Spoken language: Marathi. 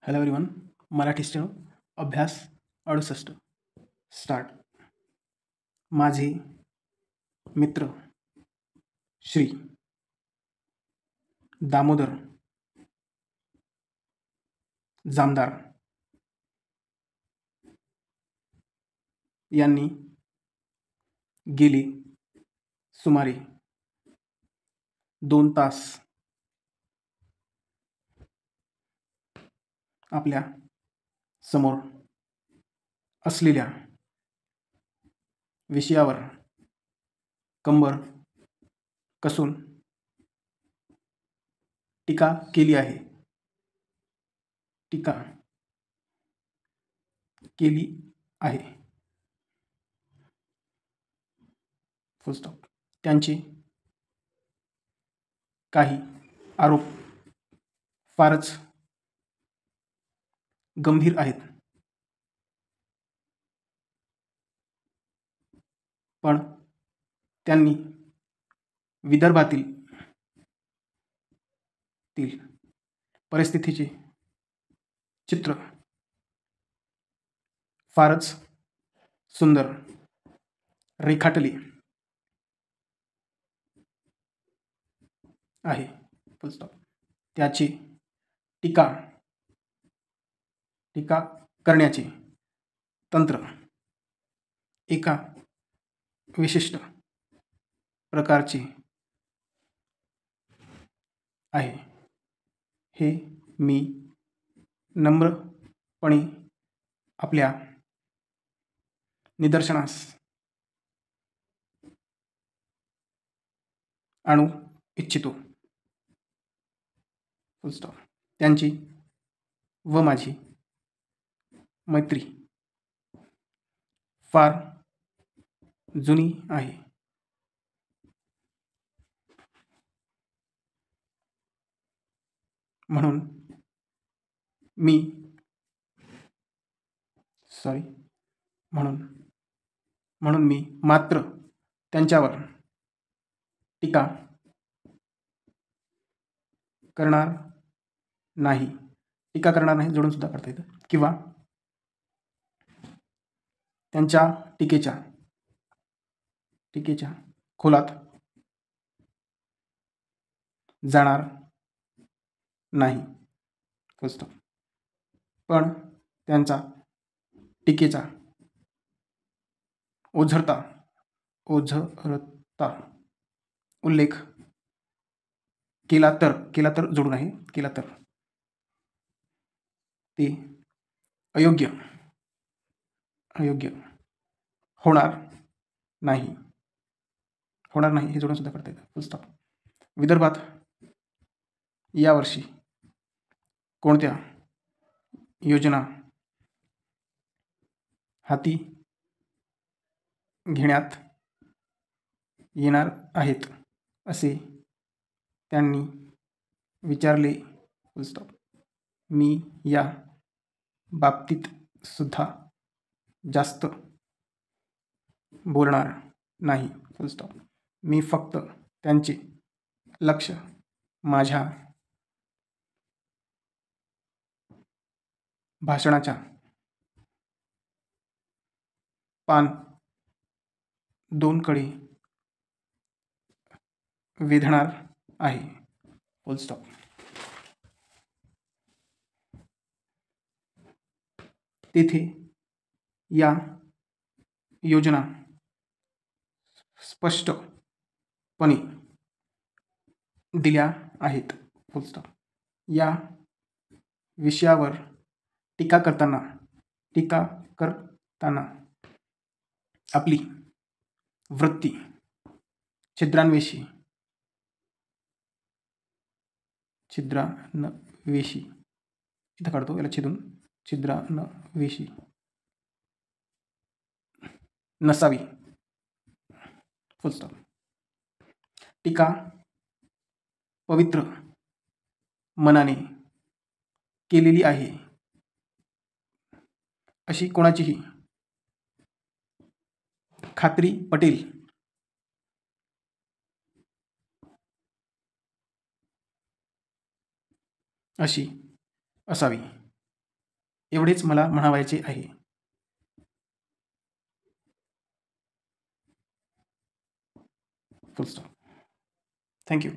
Hello everyone. मराठी स्टेनो अभ्यास 68 स्टार्ट. माझे मित्र श्री दामोदर जामदार यांनी गेली सुमारे 2 तास आपल्या समोर असलेल्या विषयावर कंबर कसून टीका केली आहे. टीका केली आहे. फुल स्टॉप. त्यांचे काही आरोप फारच गंभीर आहेत. पण त्यांनी विदर्भातील परिस्थितीचे चित्र फारच सुंदर रेखाटले आहे. फुल स्टॉप. त्याची टीका करण्याचे तंत्र एका विशिष्ट प्रकारचे आहे. हे मी नम्रपणे आपल्या निदर्शनास आणू इच्छितो. फुल स्टॉप. त्यांची व माझी मैत्री फार जुनी आहे. म्हणून मी मात्र त्यांच्यावर टीका करणार नाही. जोडून सुद्धा करता येतं. किंवा त्यांच्या टीकेच्या खोलात जाणार नाही. फुल स्टॉप. पण त्यांचा टीकेचा ओझरता उल्लेख केला तर जोडून आहे. केला तर ते अयोग्य होणार नाही. हे जोडून सुद्धा करता येतं. फुल स्टॉप. विदर्भात यावर्षी कोणत्या योजना हाती घेण्यात येणार आहेत असे त्यांनी विचारले. फुल स्टॉप. मी या बाबतीत सुद्धा जास्त बोलणार नाही. फुल स्टॉप. मी फक्त त्यांचे लक्ष माझ्या भाषणाच्या पान 2 कडे वेधणार आहे. फुल स्टॉप. तेथे या योजना स्पष्टपणे दिल्या आहेत. फुल स्टॉप. या विषयावर टीका करताना आपली वृत्ती छिद्रान्वेषी इथं काढतो, याला छेदून छिद्रान्वेषी नसावी. फुल स्टॉप. टीका पवित्र मनाने केलेली आहे अशी कोणाचीही खात्री पटेल अशी असावी. एवढेच मला म्हणावायचे आहे. फुल स्टॉप. थँक्यू.